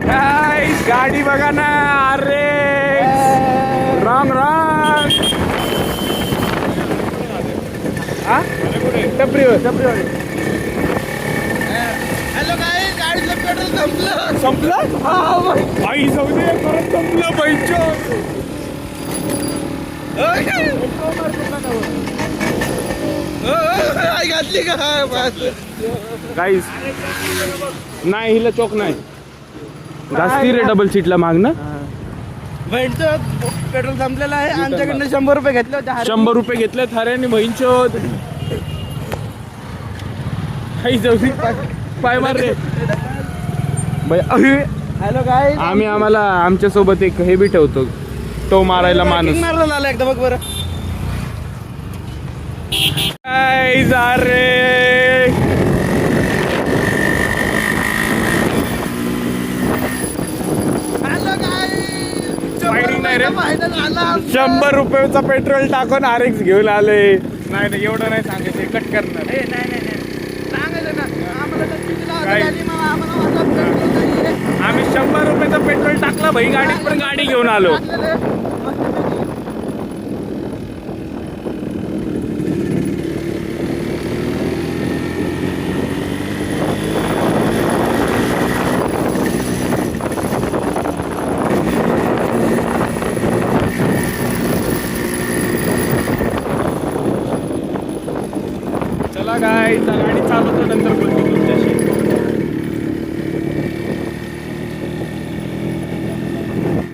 गाईस, गाडी बघा ना. अरे रॉंग रॉंग. टपरीवर. हॅलो काय गाडीचं पेट्रोल संपलं. संपलं. आई जाऊ दे, परत संपलं पैचो. घातली का गाईस नाही, हिला चोक नाही. जास्ती रे डबल सीटला माग ना. पेट्रोल संपलेलं आहे. आमच्याकडनं 100 रुपये घेतले होते. 100 रुपये घेतले थाऱ्याने बहिणचोद. आई जाऊ दे, पाय मार रे. हॅलो काय आम्हाला आमच्या सोबत एक हे बी ठेवतो, तो मारायला माणूस. मारला झाला एकदा बघ बरं. काय जा रे. हॅलो काय फायरिंग नाही रे. फायनल आला. 100 रुपयाचा पेट्रोल टाकून RX घेऊन आले. नाही एवढं नाही सांगायचं, कट करणार. नाही सांगायचं ना आम्हाला तर किती लावलं काय? आणि मग आम्हाला वाटलं पेट्रोल नाही. आम्ही 100 रुपयाचा पेट्रोल टाकला भाई गाडीत, पण गाडी घेऊन आलो. चला गाडी चालवतो, नंतर बोलतो.